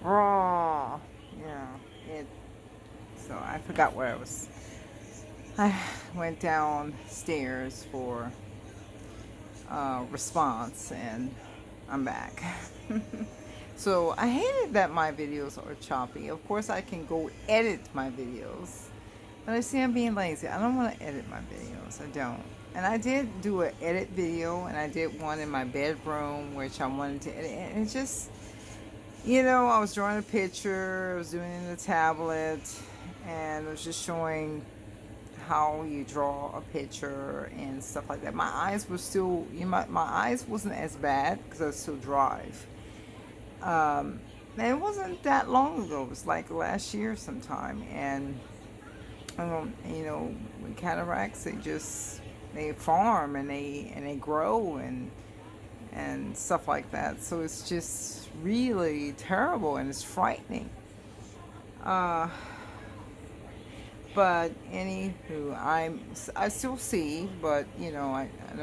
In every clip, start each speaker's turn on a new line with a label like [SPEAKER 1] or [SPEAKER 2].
[SPEAKER 1] raw. Yeah, it. So I forgot where I was. I went downstairs for response, and I'm back. So I hated that my videos are choppy. Of course, I can go edit my videos, but I see I'm being lazy. I don't want to edit my videos. I don't. And I did do an edit video, and I did one in my bedroom, which I wanted to edit. And it just, I was drawing a picture. I was doing it in the tablet, and I was just showing how you draw a picture and stuff like that. My eyes were still, my eyes wasn't as bad because I was still drive. And it wasn't that long ago. It was like last year sometime. And, with cataracts, they farm and they grow and stuff like that. So it's just really terrible and it's frightening. Uh, But anywho, I still see, but I know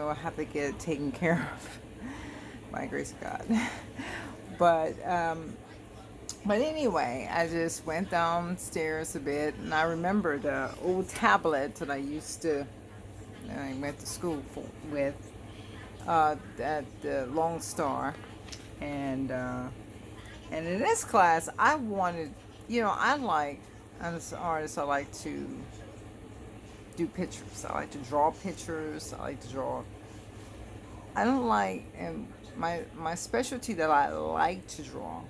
[SPEAKER 1] I have to get it taken care of by the grace of God. But but anyway, I just went downstairs a bit, and I remember the old tablet that I went to school with at the Lone Star, and in this class, I wanted, I like, as an artist, I like to do pictures. I like to draw pictures. I like to draw. I don't like, and my specialty that I like to draw.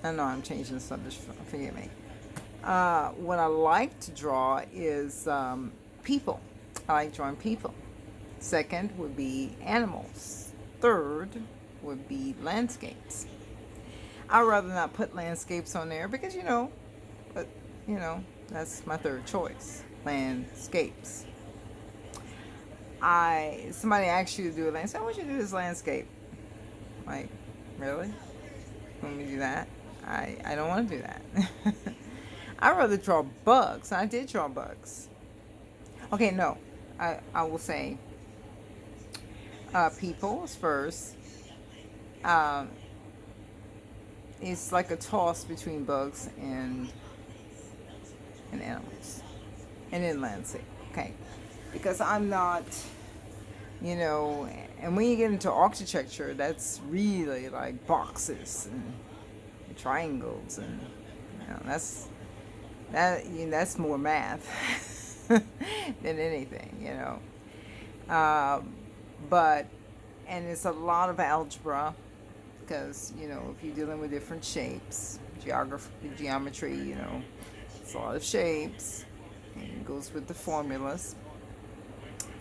[SPEAKER 1] I know I'm changing the subject. Forgive me. What I like to draw is people. I like drawing people. Second would be animals. Third would be landscapes. I'd rather not put landscapes on there because but that's my third choice. Landscapes. Somebody asks you to do a landscape. I want you to do this landscape. Like, really? You want me to do that? I don't want to do that. I'd rather draw bugs. I did draw bugs. Okay, no. I will say people is first. Um, it's like a toss between bugs and animals. And then landscape. Okay. Because I'm not, and when you get into architecture, that's really like boxes and triangles, and that's more math than anything. But and it's a lot of algebra because if you're dealing with different shapes, geometry, it's a lot of shapes, and it goes with the formulas.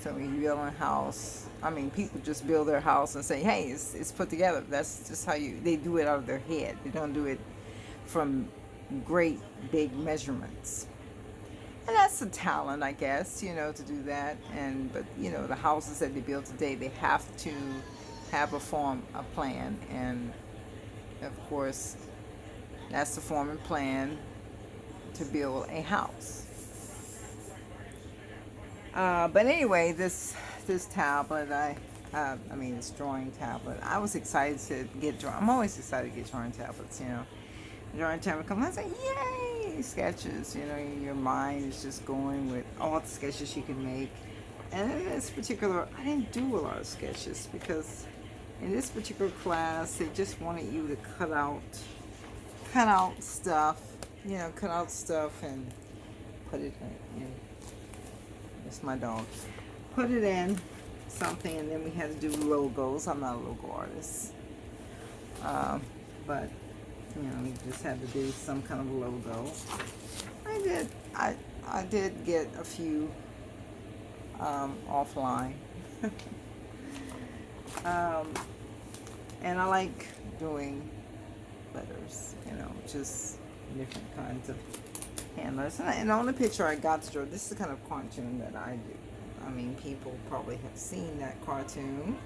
[SPEAKER 1] So when you build a house, people just build their house and say, "Hey, it's put together." That's just how they do it out of their head. They don't do it from great big measurements. And that's a talent, I guess, to do that. But the houses that they build today, they have to have a plan, and of course, that's the form and plan to build a house. But anyway, this tablet, this drawing tablet, I was excited to get drawing. I'm always excited to get drawing tablets. Drawing tablet comes, I say, yay, sketches. Your mind is just going with all the sketches you can make. And in this particular, I didn't do a lot of sketches because in this particular class, they just wanted you to cut out stuff, and put it in. It's my dog. Put it in something, and then we had to do logos. I'm not a logo artist, but we just had to do some kind of a logo. I did get a few offline, and I like doing letters. Just different kinds of handlers. And on the picture I got to draw, this is the kind of cartoon that I do. People probably have seen that cartoon,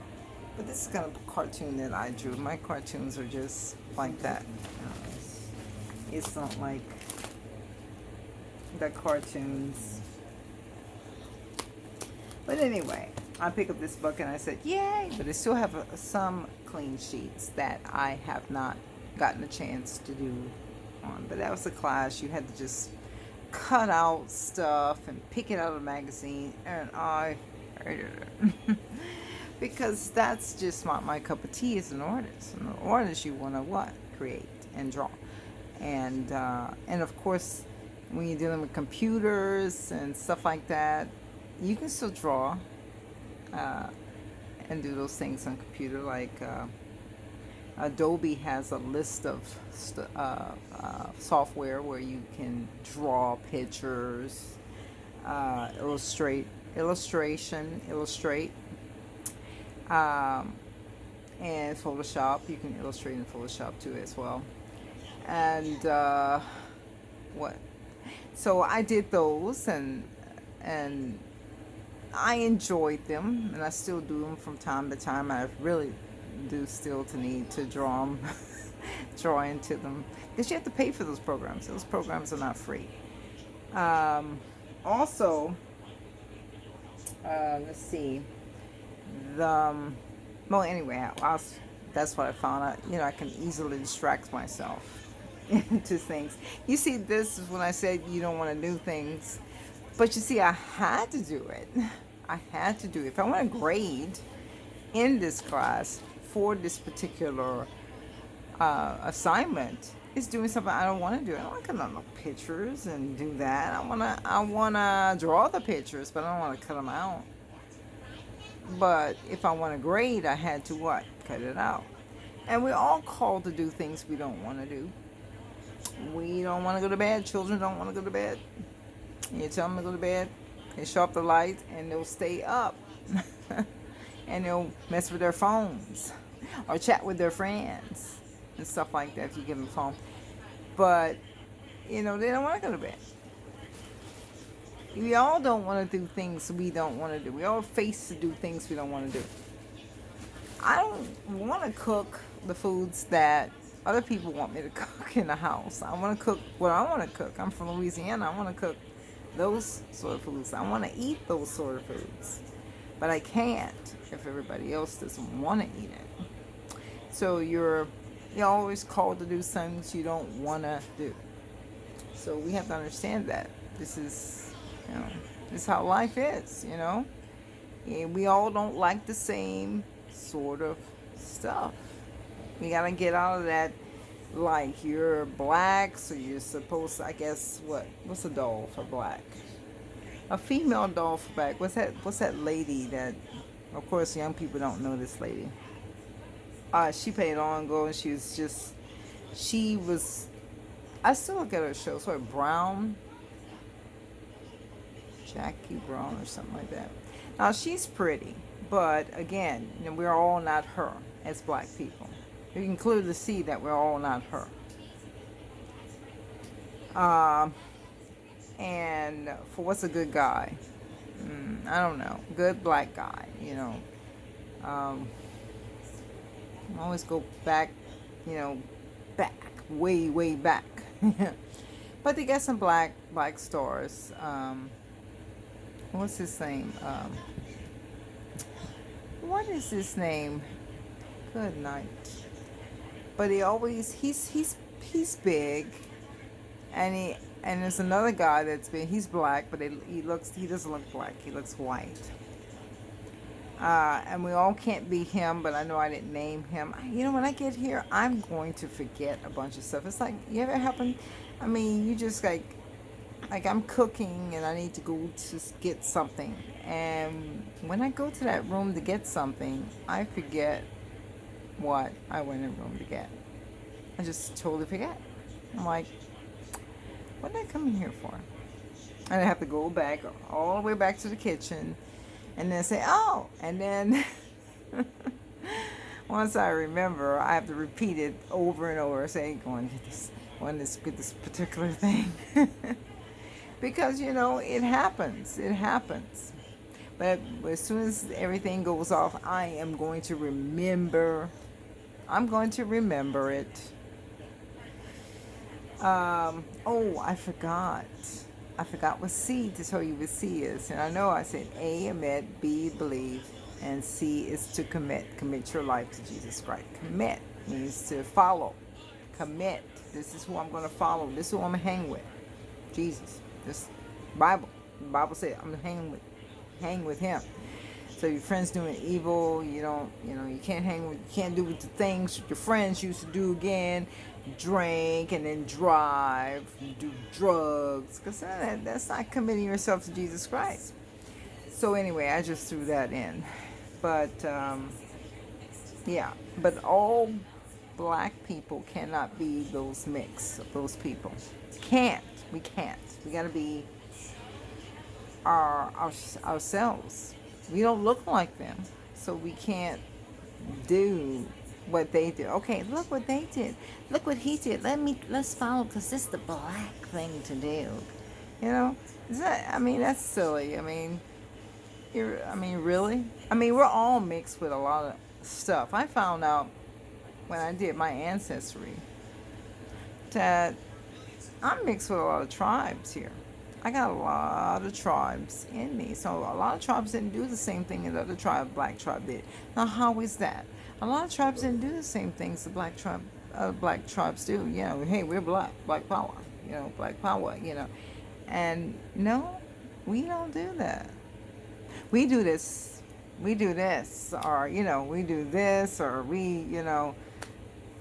[SPEAKER 1] but this is the kind of cartoon that I drew. My cartoons are just like that. It's not like the cartoons. But anyway, I picked up this book and I said, yay! But I still have some clean sheets that I have not gotten a chance to do on. But that was a class. You had to just cut out stuff and pick it out of the magazine, and I hated it. Because that's just my cup of tea as an artist. An artist, you want to what? Create and draw. And of course, when you're dealing with computers and stuff like that, you can still draw and do those things on computer. Like Adobe has a list of software where you can draw pictures, illustrate, and Photoshop. You can illustrate in Photoshop too as well. And what? So I did those, and I enjoyed them, and I still do them from time to time. I really do still to need to draw them, draw into them, because you have to pay for those programs. Those programs are not free. Also, let's see. Well, anyway, that's what I found out. You know, I can easily distract myself into things. You see, this is when I said you don't want to do things, but you see, I had to do it. I had to do it. If I want to grade in this class for this particular assignment, it's doing something I don't want to do. I don't want to cut out no pictures and do that. I wanna draw the pictures, but I don't want to cut them out. But if I want to grade, I had to what? Cut it out. And we're all called to do things we don't want to do. We don't want to go to bed. Children don't want to go to bed. You tell them to go to bed, they shut off the lights, and they'll stay up. And they'll mess with their phones or chat with their friends and stuff like that if you give them a phone. But, you know, they don't want to go to bed. We all don't want to do things we don't want to do. We all face to do things we don't want to do. I don't want to cook the foods that other people want me to cook in the house. I want to cook what I want to cook. I'm from Louisiana. I want to cook those sort of foods. I want to eat those sort of foods. But I can't if everybody else doesn't want to eat it. So you're always called to do things you don't want to do. So we have to understand that. This is, you know, this is how life is, you know. And we all don't like the same sort of stuff. We got to get out of that, like, you're black, so you're supposed to, I guess, what's a doll for black? A female doll for black. What's that lady that, of course, young people don't know this lady. She played long ago, and she was, I still look at her show, sort of Brown, Jackie Brown or something like that. Now, she's pretty, but again, you know, we're all not her as black people. You can clearly see that we're all not her. And for what's a good guy? I don't know. Good black guy, you know. I always go back, you know, way, way back. But they got some black stars. What's his name? What is his name? Good night. But he's big, and there's another guy that's big. He's black, but he doesn't look black. He looks white. And we all can't be him, but I know I didn't name him. You know, when I get here, I'm going to forget a bunch of stuff. It's like, you ever happen? I mean, you just like I'm cooking and I need to go to get something, and when I go to that room to get something, I forget what I went in the room to get. I just totally forget. I'm like, what did I come in here for? And I have to go back all the way back to the kitchen and then say, oh, and then once I remember, I have to repeat it over and over, saying, go and get this particular thing. Because, you know, it happens. But as soon as everything goes off, I am going to remember. I'm going to remember it. Oh, I forgot what C, to tell you what C is. And I know I said A, admit, B, believe, and C is to commit. Commit your life to Jesus Christ. Commit means to follow. Commit. This is who I'm going to follow. This is who I'm going to hang with. Jesus. This Bible. The Bible said I'm going to hang with him. So your friends doing evil, you can't you can't do the things your friends used to do again, drink and then drive, do drugs, because that's not committing yourself to Jesus Christ. So anyway, I just threw that in. But yeah, but all black people cannot be those mix of those people. We can't. We got to be ourselves. We don't look like them, so we can't do what they do. Okay, look what they did. Look what he did. Let's follow because this is the black thing to do. That's silly. Really? We're all mixed with a lot of stuff. I found out when I did my ancestry that I'm mixed with a lot of tribes here. I got a lot of tribes in me. So a lot of tribes didn't do the same thing as the other black tribe did. Now, how is that? A lot of tribes didn't do the same things the black tribes do. Hey, we're black power, black power, And no, we don't do that. We do this, or, we do this, or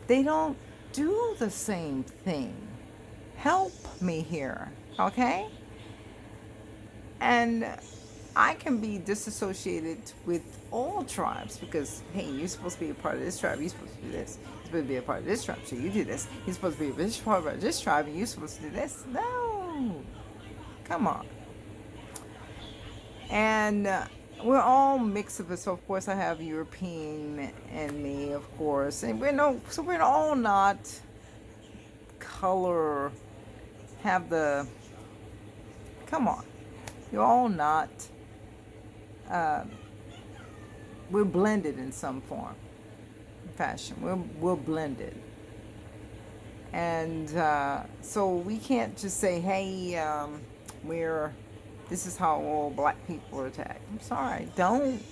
[SPEAKER 1] they don't do the same thing. Help me here, okay? And I can be disassociated with all tribes because, hey, you're supposed to be a part of this tribe. You're supposed to do this. You're supposed to be a part of this tribe, so you do this. You're supposed to be a part of this tribe, and you're supposed to do this. No. Come on. And we're all mixed of it. So, of course, I have European in me, of course. And we're all not color, come on. You're all not, we're blended in some form, fashion. We're blended. And so we can't just say, hey, this is how all black people are attacked. I'm sorry, I don't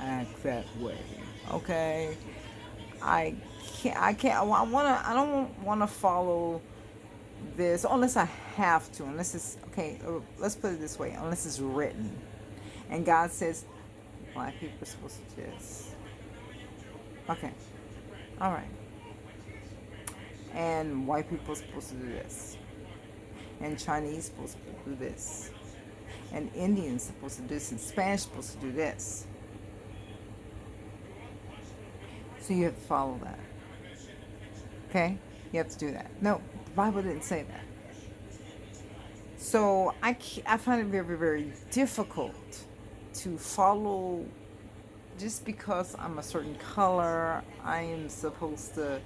[SPEAKER 1] act that way, okay? I don't want to follow this unless I have to, unless it's okay. Let's put it this way: unless it's written, and God says black people are supposed to do this. Okay, all right, and white people are supposed to do this, and Chinese supposed to do this, and Indians supposed to do this, and Spanish supposed to do this. So you have to follow that. Okay, you have to do that. No. The Bible didn't say that. So I find it very, very difficult to follow just because I'm a certain color. I am supposed to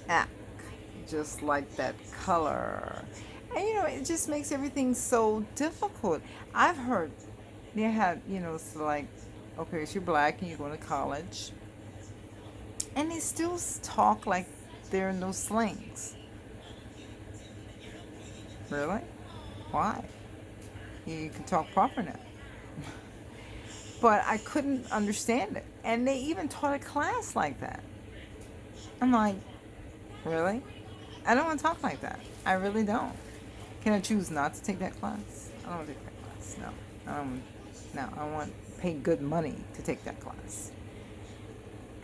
[SPEAKER 1] act just like that color. And, it just makes everything so difficult. I've heard they had, it's like, okay, so you're black and you're going to college. And they still talk like there are no slings. Really? Why? You can talk proper now. But I couldn't understand it. And they even taught a class like that. I'm like, really? I don't want to talk like that. I really don't. Can I choose not to take that class? I don't want to take that class. No. I want to pay good money to take that class.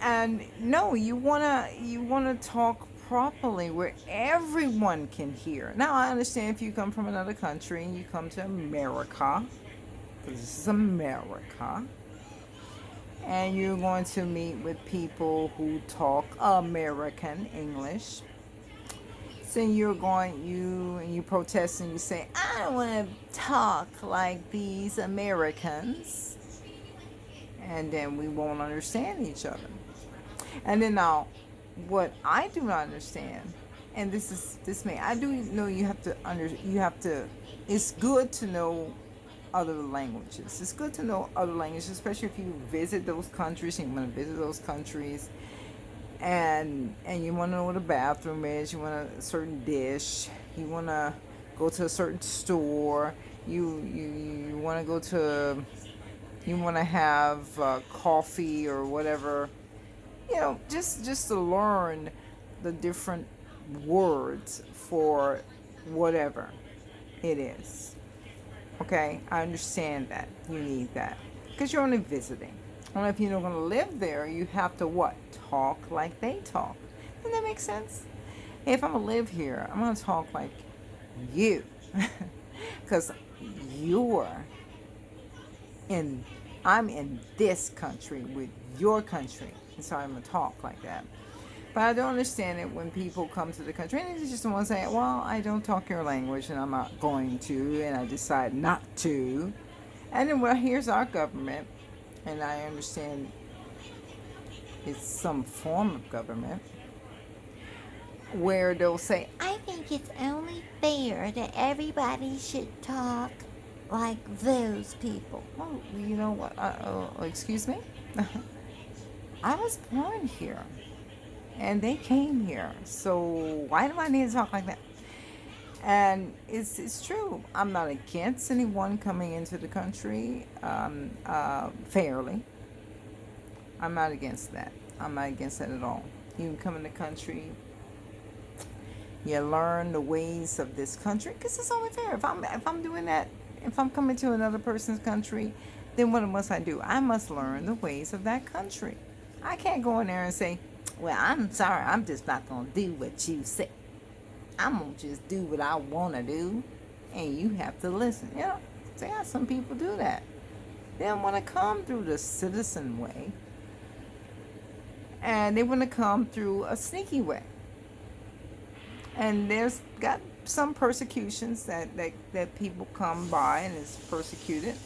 [SPEAKER 1] And no, you wanna talk properly where everyone can hear. Now, I understand if you come from another country and you come to America, because this is America, and you're going to meet with people who talk American English. So you protest and you say, I don't want to talk like these Americans. And then we won't understand each other. And then now, what I do not understand, and I do know you have to, it's good to know other languages. It's good to know other languages, especially if you visit those countries and you want to visit those countries and you want to know what a bathroom is, you want a certain dish, you want to go to a certain store, you want to go to, you want to have coffee or whatever. Just to learn the different words for whatever it is. Okay, I understand that you need that because you're only visiting. And if you're not going to live there, you have to what? Talk like they talk. Doesn't that make sense? If I'm going to live here, I'm going to talk like you because you're in, I'm in this country with your country. And so I'm going to talk like that. But I don't understand it when people come to the country and they just want to say, well, I don't talk your language and I'm not going to, and I decide not to. And then, well, here's our government, and I understand it's some form of government, where they'll say, I think it's only fair that everybody should talk like those people. Well, you know what? Excuse me? I was born here. And they came here. So why do I need to talk like that? And it's true. I'm not against anyone coming into the country fairly. I'm not against that. I'm not against that at all. You can come in the country. You learn the ways of this country because it's only fair. If I'm doing that, if I'm coming to another person's country, then what must I do? I must learn the ways of that country. I can't go in there and say, well, I'm sorry, I'm just not going to do what you say. I'm going to just do what I want to do, and you have to listen. You know, see how some people do that. They don't want to come through the citizen way, and they want to come through a sneaky way. And there's got some persecutions that people come by and is persecuted.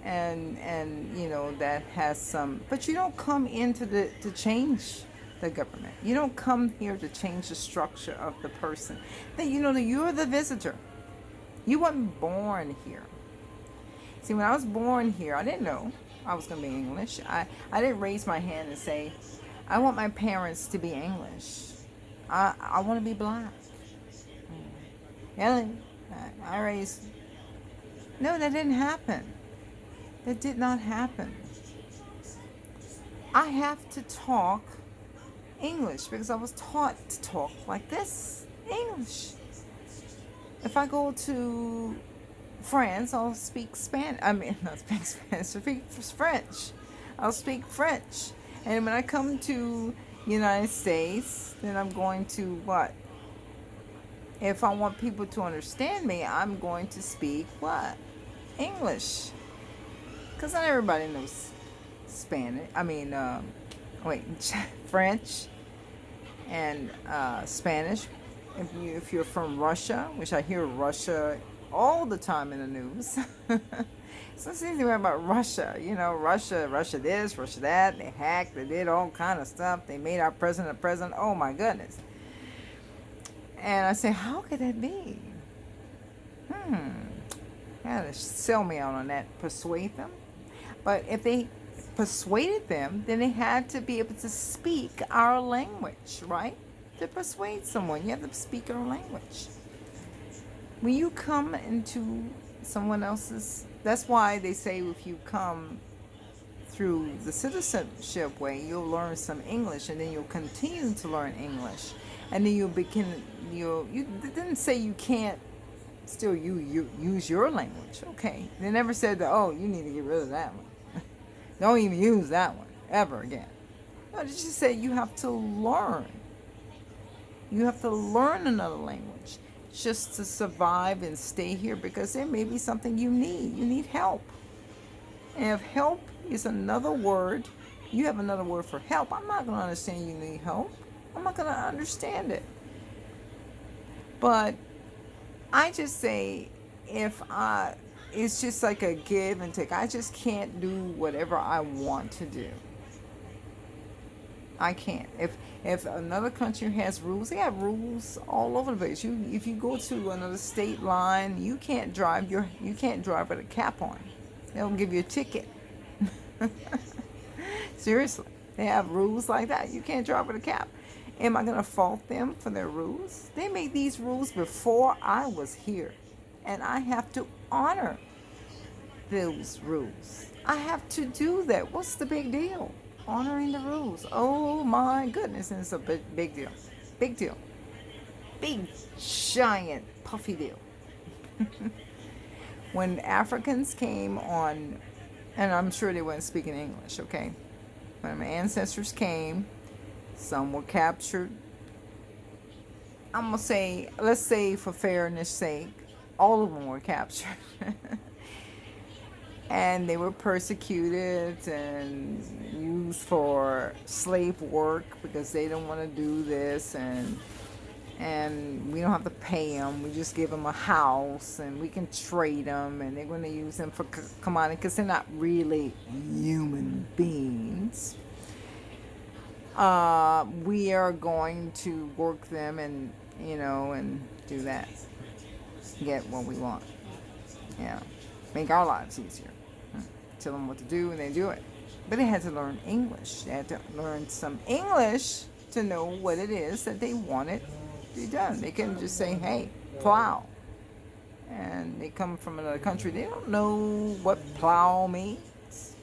[SPEAKER 1] And you know, that has some, but you don't come into to change the government. You don't come here to change the structure of the person. That you know that you're the visitor. You weren't born here. See, when I was born here, I didn't know I was going to be English. I didn't raise my hand and say, I want my parents to be English. I want to be black. Yeah, I raised. No, that didn't happen. That did not happen. I have to talk English because I was taught to talk like this, English. If I go to France, I'll speak Spanish. I mean, not speak Spanish, speak French. I'll speak French. And when I come to United States, then I'm going to what? If I want people to understand me, I'm going to speak what? English. Because not everybody knows Spanish. I mean, French and Spanish. If you're from Russia, which I hear Russia all the time in the news. So it's easy about Russia. You know, Russia this, Russia that. They hacked. They did all kind of stuff. They made our president a president. Oh my goodness. And I say, how could that be? Gotta sell me out on that. Persuade them. But if they persuaded them, then they had to be able to speak our language, right? To persuade someone, you have to speak our language. When you come into someone else's, that's why they say if you come through the citizenship way, you'll learn some English, and then you'll continue to learn English, and then you didn't say you can't still you use your language. Okay, they never said that. Oh, you need to get rid of that one. Don't even use that one ever again. No, they just said you have to learn. You have to learn another language just to survive and stay here, because there may be something you need. You need help. And if help is another word, you have another word for help. I'm not going to understand you need help. I'm not going to understand it. But I just say, it's just like a give and take. I just can't do whatever I want to do. I can't. If another country has rules, they have rules all over the place. If you go to another state line, you can't drive with a cap on. They'll give you a ticket. Seriously, they have rules like that. You can't drive with a cap. Am I going to fault them for their rules? They made these rules before I was here, and I have to honor those rules. I have to do that. What's the big deal? Honoring the rules. Oh my goodness, and it's a big deal. Big deal. Big, giant, puffy deal. When Africans came on, and I'm sure they weren't speaking English, okay? When my ancestors came, some were captured. I'm going to say, let's say for fairness sake, all of them were captured. And they were persecuted and used for slave work because they don't want to do this, and we don't have to pay them. We just give them a house and we can trade them, and they're going to use them for commodity because they're not really human beings. We are going to work them and and do that, get what we want. Yeah, make our lives easier. Tell them what to do and they do it. But they had to learn English. They had to learn some English to know what it is that they wanted to be done. They couldn't just say, hey, plow. And they come from another country. They don't know what plow means.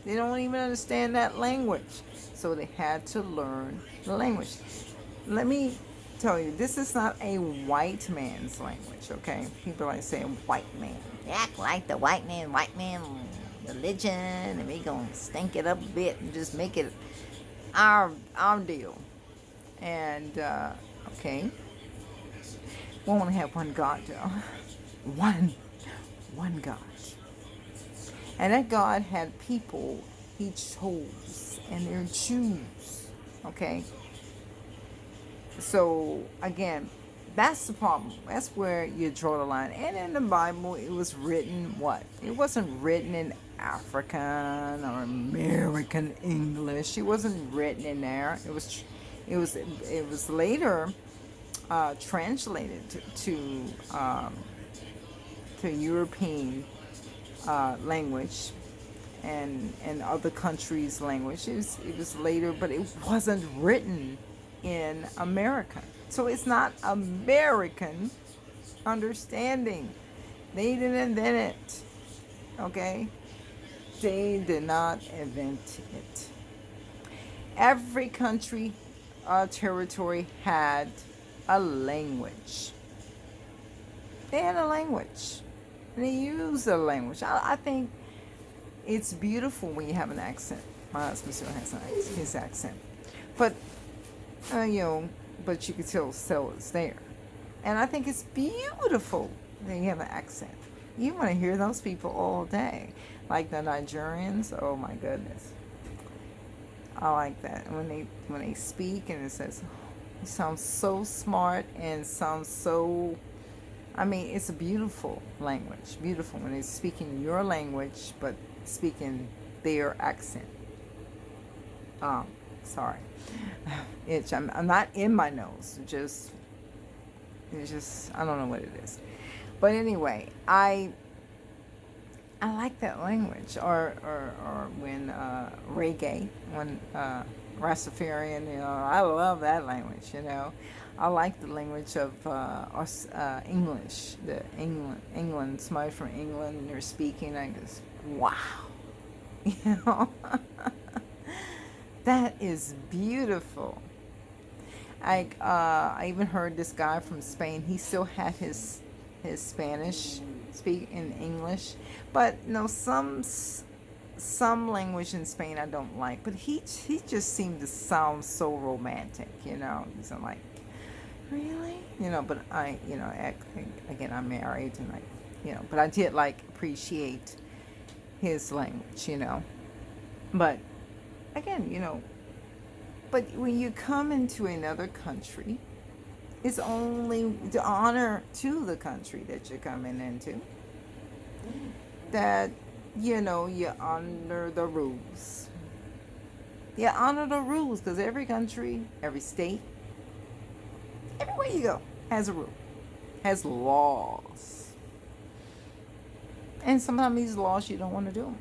[SPEAKER 1] They don't even understand that language. So they had to learn the language. Let me tell you, this is not a white man's language, okay? People like saying white man. They act like the white man religion, and we gonna stink it up a bit and just make it our deal. And okay, we only have one God though, one God, and that God had people He chose, and they're Jews. Okay, so again, that's the problem. That's where you draw the line. And in the Bible, it was written what? It wasn't written in African or American English. It wasn't written in there. It was later translated to European language and other countries' language. It was later, but it wasn't written in America. So it's not American understanding. They didn't invent it. Okay? They did not invent it. Every country, territory had a language. They had a language. And they used a language. I think it's beautiful when you have an accent. My husband still has his accent. But, but you can still tell it's there. And I think it's beautiful that you have an accent. You want to hear those people all day. Like the Nigerians, oh my goodness. I like that. When they speak and it says, you sound so smart and sound so, it's a beautiful language. Beautiful when they're speaking your language, but speaking their accent. Sorry. Itch. I'm not in my nose. It's just I don't know what it is. But anyway, I like that language. Or when reggae, when Rastafarian, I love that language. I like the language of English. The England, somebody from England, and they're speaking. I just wow, that is beautiful. I even heard this guy from Spain. He still had his Spanish speak in English, but some language in Spain I don't like. But he just seemed to sound so romantic. He's like, really, But again, I'm married, and but I did appreciate his language, But again, but when you come into another country, it's only the honor to the country that you're coming into. That, you honor the rules. You honor the rules because every country, every state, everywhere you go has a rule, has laws. And sometimes these laws you don't want to do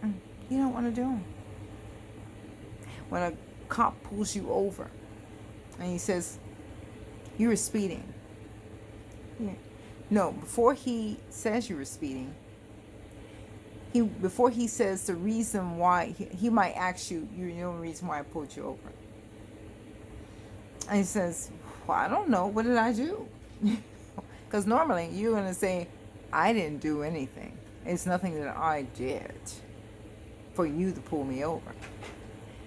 [SPEAKER 1] them. You don't want to do them. When a cop pulls you over and he says, you were speeding. Yeah. No, before he says you were speeding, before he says the reason why, he might ask you, the reason why I pulled you over. And he says, well, I don't know. What did I do? Because normally you're going to say, I didn't do anything. It's nothing that I did for you to pull me over.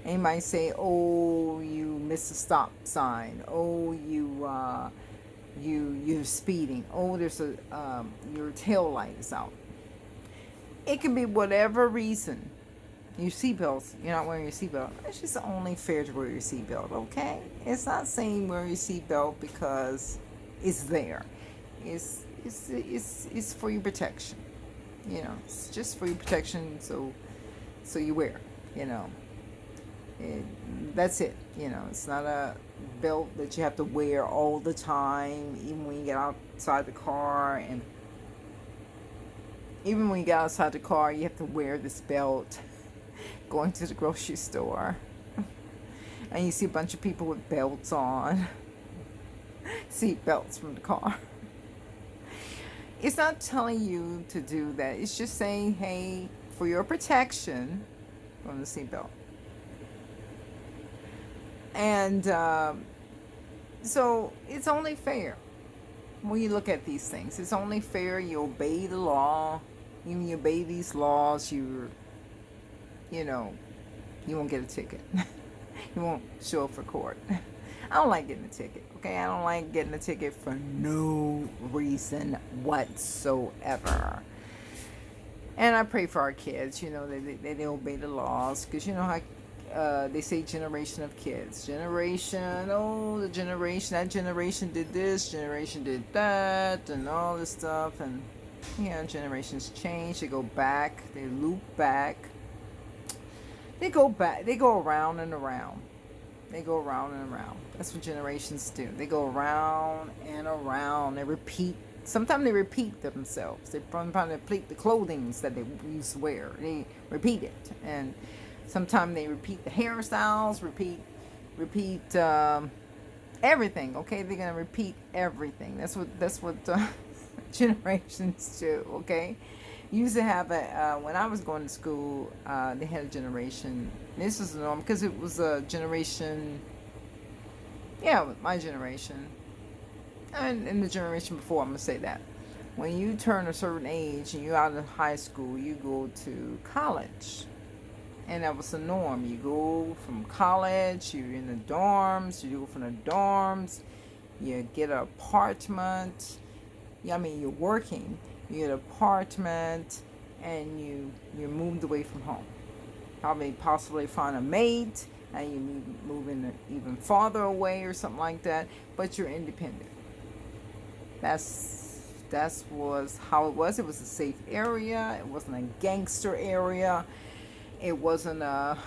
[SPEAKER 1] And you might say, oh, you missed a stop sign. Oh, you're speeding. Oh, there's your tail light is out. It can be whatever reason. Your seatbelts, you're not wearing your seatbelt. It's just only fair to wear your seatbelt, okay? It's not saying wear your seatbelt because it's there. It's for your protection. You know, it's just for your protection. So you wear. You know, that's it. You know, it's not a belt that you have to wear all the time, even when you get outside the car. And even when you get outside the car, you have to wear this belt going to the grocery store. And you see a bunch of people with belts on, seat belts from the car. It's not telling you to do that. It's just saying, hey, for your protection, from the seatbelt. And so it's only fair when you look at these things. It's only fair you obey the law. When you obey these laws, you won't get a ticket. You won't show up for court. I don't like getting a ticket, okay? I don't like getting a ticket for no reason whatsoever. And I pray for our kids, that they obey the laws. Because you know how they say generation of kids. That generation did this, generation did that, and all this stuff. And, generations change. They go back. They loop back. They go back. They go around and around. That's what generations do. They go around and around. They repeat. Sometimes they repeat themselves. They sometimes repeat the clothing that they used to wear. They repeat it. And sometimes they repeat the hairstyles, repeat everything. Okay, they're gonna repeat everything. That's what generations do. Okay, used to have when I was going to school, they had a generation. This was the norm because it was a generation. Yeah, my generation, and the generation before. I'm gonna say that when you turn a certain age and you're out of high school, you go to college. And that was the norm. You go from college, you're in the dorms, you go from the dorms, you get an apartment. You're working, you get an apartment, and you're moved away from home. Probably possibly find a mate, and you move in even farther away or something like that, but you're independent. That was how it was. It was a safe area. It wasn't a gangster area. It wasn't a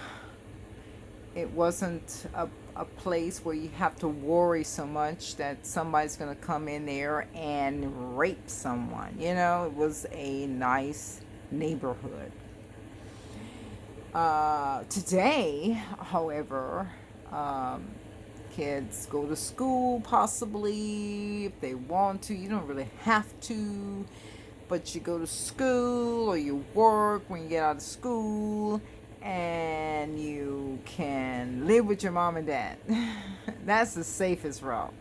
[SPEAKER 1] place where you have to worry so much that somebody's going to come in there and rape someone. It was a nice neighborhood. Today, however, kids go to school possibly if they want to. You don't really have to. But you go to school or you work when you get out of school, and you can live with your mom and dad. That's the safest route.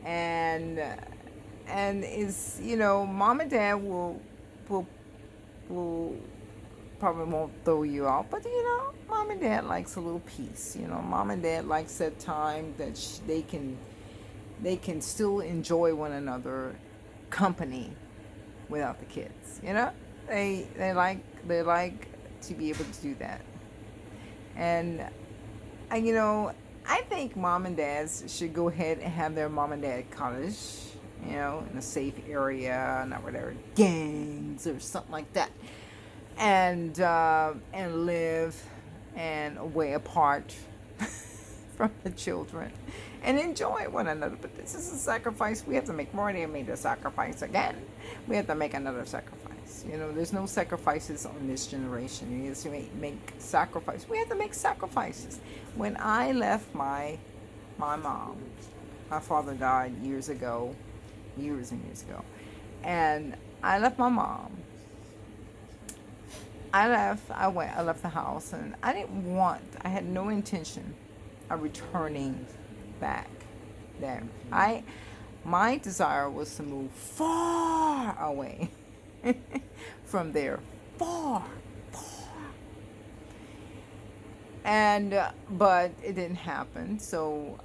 [SPEAKER 1] And it's mom and dad will probably won't throw you out, but mom and dad likes a little peace. Mom and dad likes that time that they can still enjoy one another company without the kids. They like to be able to do that. And I think mom and dads should go ahead and have their mom and dad cottage, in a safe area, not where there are gangs or something like that, and live and way apart from the children and enjoy one another. But this is a sacrifice. We have to make more. They made a sacrifice again. We have to make another sacrifice. There's no sacrifices on this generation. You need to make sacrifice. We have to make sacrifices. When I left my mom, my father died years and years ago, and I left my mom. I left the house, and I had no intention of returning back there. My desire was to move far away from there, far, far. And but it didn't happen. So,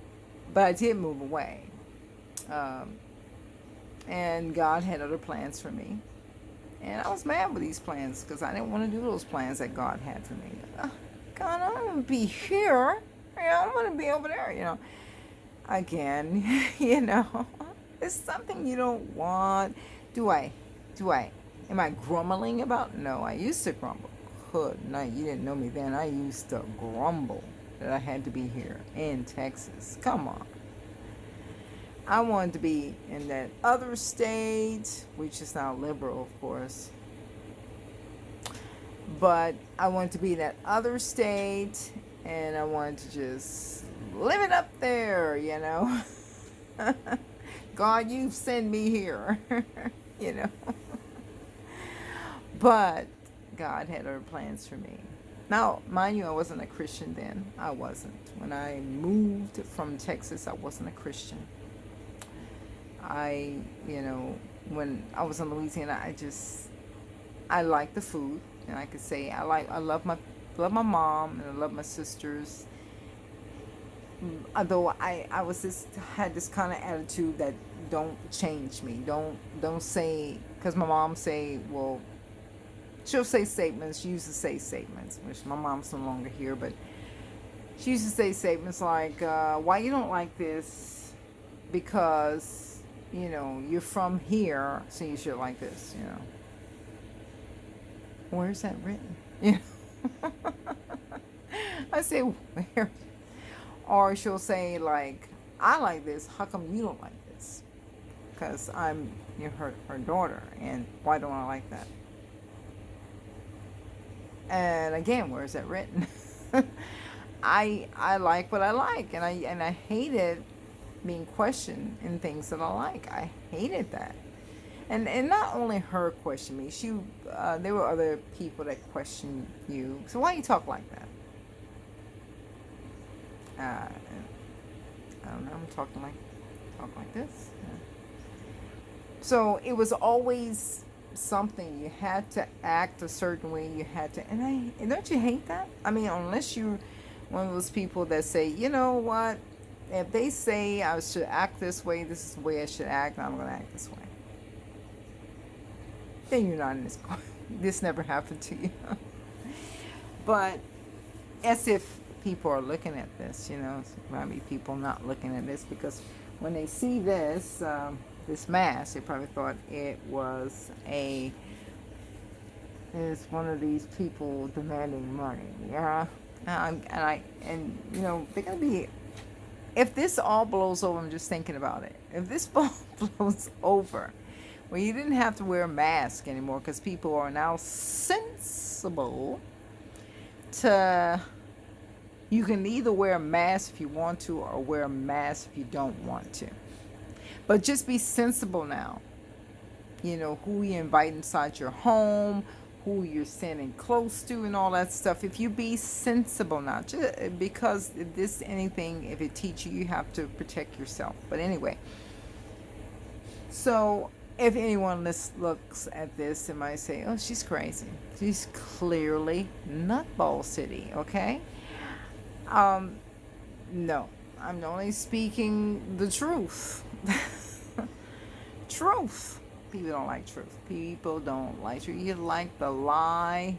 [SPEAKER 1] but I did move away, um, and God had other plans for me. And I was mad with these plans because I didn't want to do those plans that God had for me. God, I don't want to be here. I don't want to be over there. Again, it's something you don't want. Do I? Am I grumbling about? No, I used to grumble. Good night. You didn't know me then. I used to grumble that I had to be here in Texas. Come on. I wanted to be in that other state, which is now liberal, of course. But I wanted to be in that other state, and I wanted to just live it up there. God, you've sent me here, you know. But God had other plans for me. Now, mind you, I wasn't a Christian then. I wasn't. When I moved from Texas, I wasn't a Christian. When I was in Louisiana, I liked the food, and I could say I love my mom, and I love my sisters. Although I had this kind of attitude that don't change me, don't say, because my mom say, well, she'll say statements. She used to say statements, which my mom's no longer here, but she used to say statements like, why you don't like this? Because you're from here, so you should like this, Where's that written? I say, where? Or she'll say, like, I like this, how come you don't like this? Because I'm her daughter, and why don't I like that? And again, where's that written? I like what I like, and I hated being questioned in things that I like. I hated that. And not only her question me, there were other people that questioned you. So why you talk like that? I don't know. I'm talk like this. Yeah. So it was always something. You had to act a certain way. You had to, and don't you hate that? I mean, unless you're one of those people that say, you know what? If they say I should act this way, this is the way I should act, I'm going to act this way. Then you're not in this. This never happened to you. But as if people are looking at this, maybe people not looking at this, because when they see this mask, they probably thought it was it's one of these people demanding money. Yeah, and they're gonna be. If this all blows over, I'm just thinking about it. If this all blows over, well, you didn't have to wear a mask anymore because people are now sensible to. You can either wear a mask if you want to or wear a mask if you don't want to. But just be sensible now. Who you invite inside your home, who you're standing close to, and all that stuff. If you be sensible now, just because if it teaches you, you have to protect yourself. But anyway, so if anyone looks at this, they might say, oh, she's crazy. She's clearly nutball city, okay? No, I'm only speaking the truth. Truth. People don't like truth. People don't like truth. You like the lie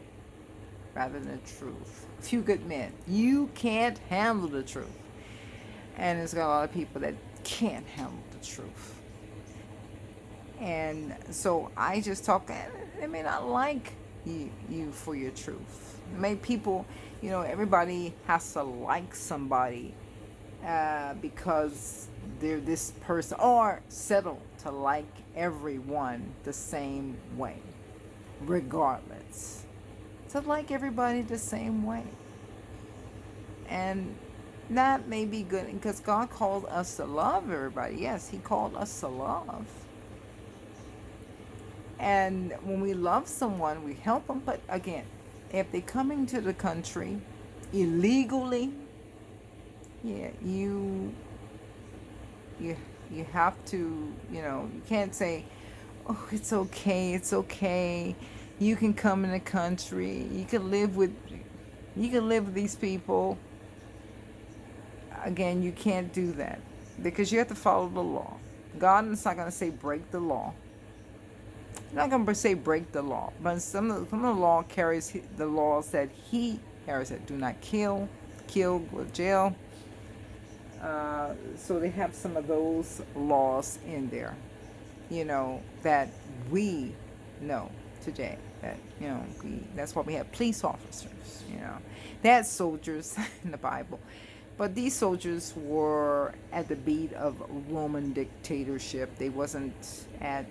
[SPEAKER 1] rather than the truth. If you could admit, you can't handle the truth. And there's got a lot of people that can't handle the truth. And so I just talk, they may not like you for your truth. People, everybody has to like somebody because they're this person, or settle to like everyone the same way, regardless. To like everybody the same way. And that may be good because God called us to love everybody. Yes, He called us to love. And when we love someone, we help them. But again, if they're coming to the country illegally, yeah, you you have to, you can't say, oh, it's okay. You can come in the country. You can live with these people. Again, you can't do that because you have to follow the law. God is not going to say break the law. He's not going to say break the law, but some of the law carries the laws that He carries. That do not kill, go to jail. So they have some of those laws in there, that we know today. That that's why we have police officers. They had soldiers in the Bible. But these soldiers were at the beat of Roman dictatorship. They wasn't at.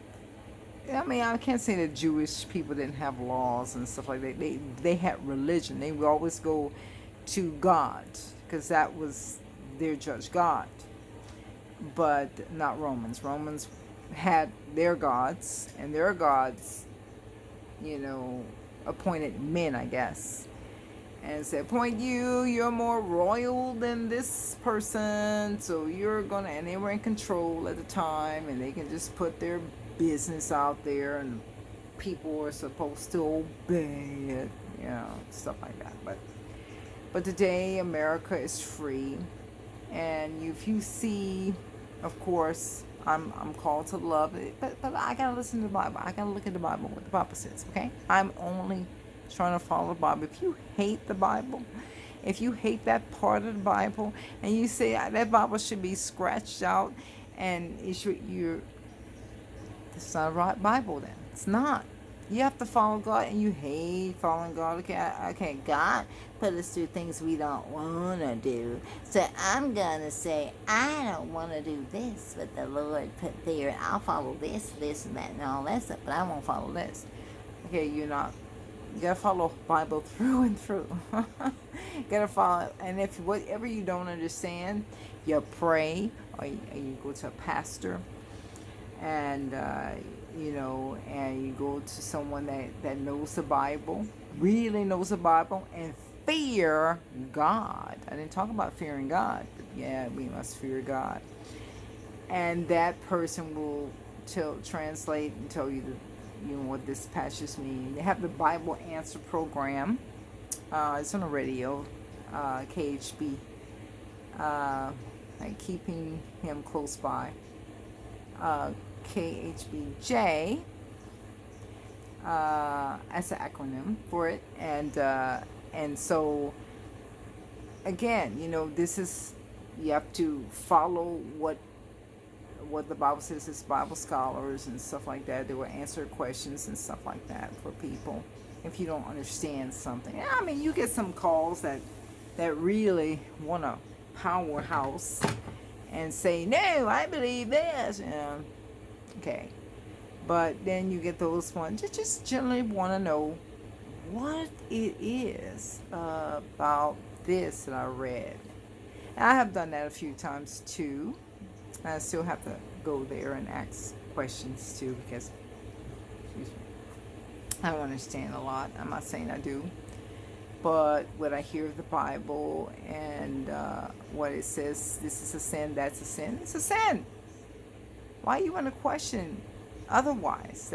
[SPEAKER 1] I mean, I can't say that Jewish people didn't have laws and stuff like that. They had religion. They would always go to God because that was their judge, God. But not Romans. Romans had their gods, and their gods, appointed men, I guess, and said, point you're more royal than this person, so you're gonna, and they were in control at the time, and they can just put their business out there, and people were supposed to obey it, stuff like that. But today, America is free, and if you see, of course, I'm called to love it, but I gotta listen to the Bible. I gotta look at the Bible, what the Bible says, okay? I'm only trying to follow the Bible. If you hate the Bible, if you hate that part of the Bible, and you say that Bible should be scratched out, and it's not a right Bible, then it's not. You have to follow God, and you hate following God. Okay, God put us through things we don't want to do, so I'm gonna say I don't want to do this, but the Lord put there, and I'll follow this, and that, and all that stuff, but I won't follow this. Okay, you're not. You gotta follow the Bible through and through. You gotta follow, and if whatever you don't understand, you pray, or you go to a pastor, and and you go to someone that knows the Bible, really knows the Bible, and fear God. I didn't talk about fearing God, but yeah, we must fear God. And that person will translate and tell you what this passages mean. They have the Bible Answer program. It's on the radio, KHB, like keeping him close by. KHBJ, as an acronym for it, and so again, this is, you have to follow what the Bible says. It's Bible scholars and stuff like that. They will answer questions and stuff like that for people if you don't understand something. I mean, you get some calls that really want a powerhouse and say, no, I believe this. Okay. But then you get those ones that just generally want to know what it is about this that I read. And I have done that a few times too. I still have to go there and ask questions too, because I don't understand a lot. I'm not saying I do. But what I hear of the Bible and what it says, this is a sin, that's a sin, it's a sin. Why you want to question otherwise?